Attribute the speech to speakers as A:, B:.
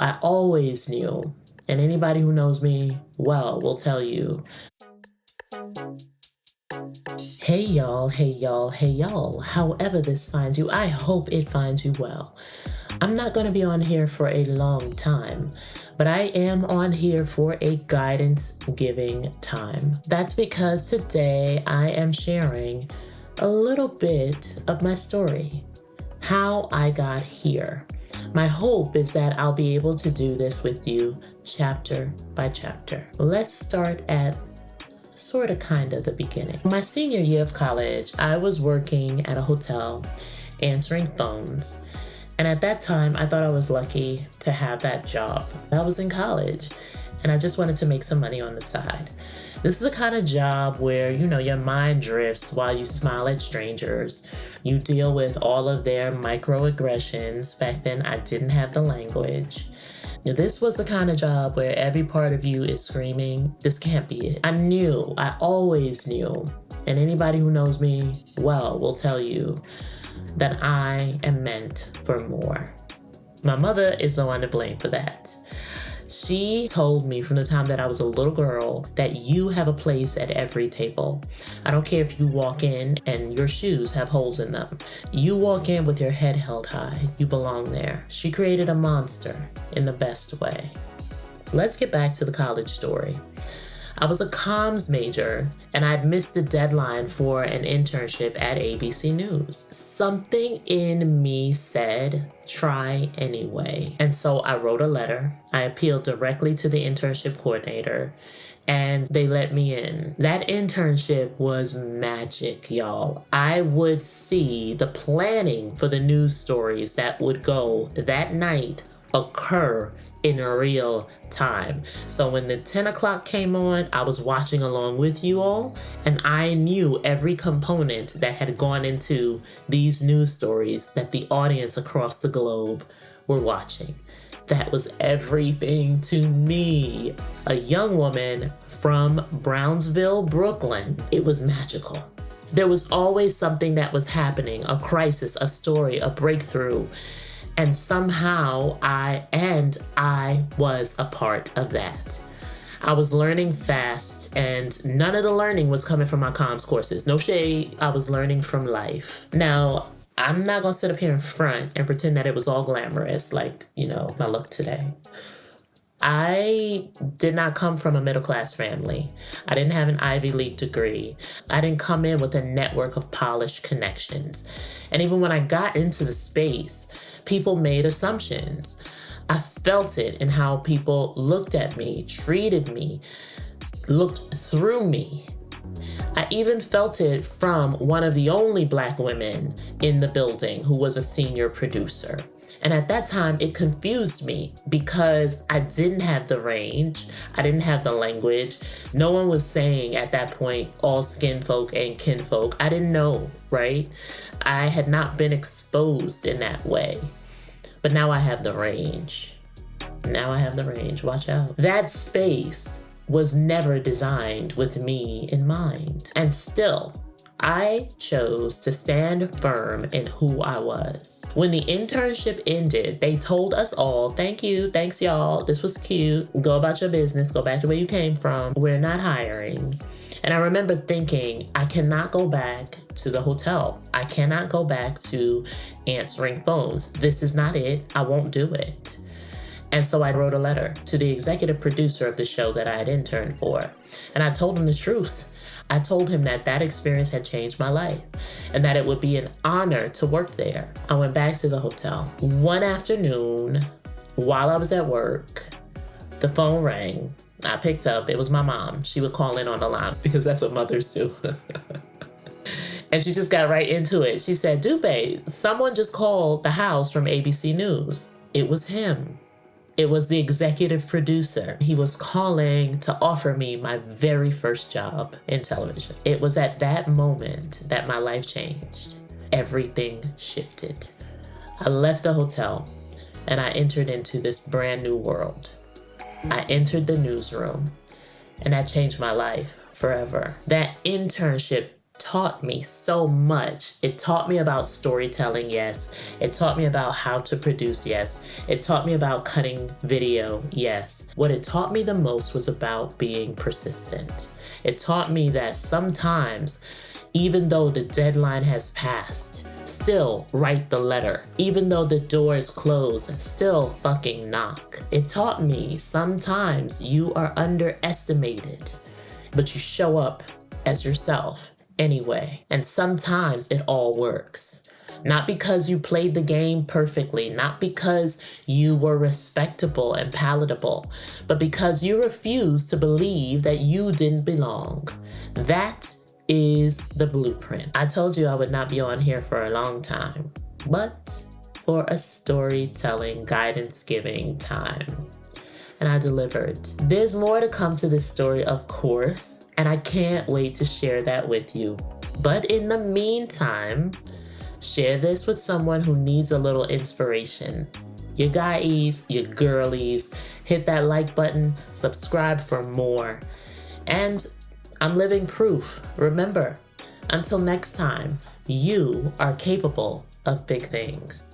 A: I always knew, and anybody who knows me well will tell you, hey y'all, hey y'all, hey y'all, however this finds you, I hope it finds you well. I'm not going to be on here for a long time, but I am on here for a guidance giving time. That's because today I am sharing a little bit of my story, how I got here. My hope is that I'll be able to do this with you chapter by chapter. Let's start at kind of the beginning. My senior year of college, I was working at a hotel answering phones. And at that time, I thought I was lucky to have that job. I was in college and I just wanted to make some money on the side. This is the kind of job where, your mind drifts while you smile at strangers. You deal with all of their microaggressions. Back then, I didn't have the language. This was the kind of job where every part of you is screaming, this can't be it. I always knew, and anybody who knows me well will tell you that I am meant for more. My mother is the one to blame for that. She told me from the time that I was a little girl that you have a place at every table. I don't care if you walk in and your shoes have holes in them. You walk in with your head held high. You belong there. She created a monster in the best way. Let's get back to the college story. I was a comms major and I'd missed the deadline for an internship at ABC News. Something in me said, try anyway. And so I wrote a letter. I appealed directly to the internship coordinator and they let me in. That internship was magic, y'all. I would see the planning for the news stories that would go that night occur in real time. So when the 10 o'clock came on, I was watching along with you all, and I knew every component that had gone into these news stories that the audience across the globe were watching. That was everything to me. A young woman from Brownsville, Brooklyn. It was magical. There was always something that was happening, a crisis, a story, a breakthrough. And somehow I was a part of that. I was learning fast and none of the learning was coming from my comms courses. No shade, I was learning from life. Now, I'm not gonna sit up here in front and pretend that it was all glamorous like, my look today. I did not come from a middle-class family. I didn't have an Ivy League degree. I didn't come in with a network of polished connections. And even when I got into the space, people made assumptions. I felt it in how people looked at me, treated me, looked through me. I even felt it from one of the only Black women in the building who was a senior producer. And at that time, it confused me because I didn't have the range. I didn't have the language. No one was saying at that point, all skin folk and kinfolk. I didn't know, right? I had not been exposed in that way. But now I have the range. Watch out. That space was never designed with me in mind. And still, I chose to stand firm in who I was. When the internship ended, they told us all, thank you, thanks y'all, this was cute, go about your business, go back to where you came from, we're not hiring. And I remember thinking, I cannot go back to the hotel. I cannot go back to answering phones. This is not it, I won't do it. And so I wrote a letter to the executive producer of the show that I had interned for. And I told him the truth. I told him that experience had changed my life and that it would be an honor to work there. I went back to the hotel. One afternoon, while I was at work, the phone rang. I picked up. It was my mom. She would call in on the line because that's what mothers do. And she just got right into it. She said, Dupe, someone just called the house from ABC News. It was him. It was the executive producer. He was calling to offer me my very first job in television. It was at that moment that my life changed. Everything shifted. I left the hotel and I entered into this brand new world. I entered the newsroom and that changed my life forever. That internship taught me so much. It taught me about storytelling, yes. It taught me about how to produce, yes. It taught me about cutting video, yes. What it taught me the most was about being persistent. It taught me that sometimes, even though the deadline has passed, still write the letter. Even though the door is closed, still fucking knock. It taught me sometimes you are underestimated, but you show up as yourself anyway. And sometimes it all works. Not because you played the game perfectly, not because you were respectable and palatable, but because you refused to believe that you didn't belong. That is the blueprint. I told you I would not be on here for a long time, but for a storytelling, guidance giving time. And I delivered. There's more to come to this story, of course, and I can't wait to share that with you. But in the meantime, share this with someone who needs a little inspiration. Your guys, your girlies, hit that like button, subscribe for more. And I'm living proof. Remember, until next time, you are capable of big things.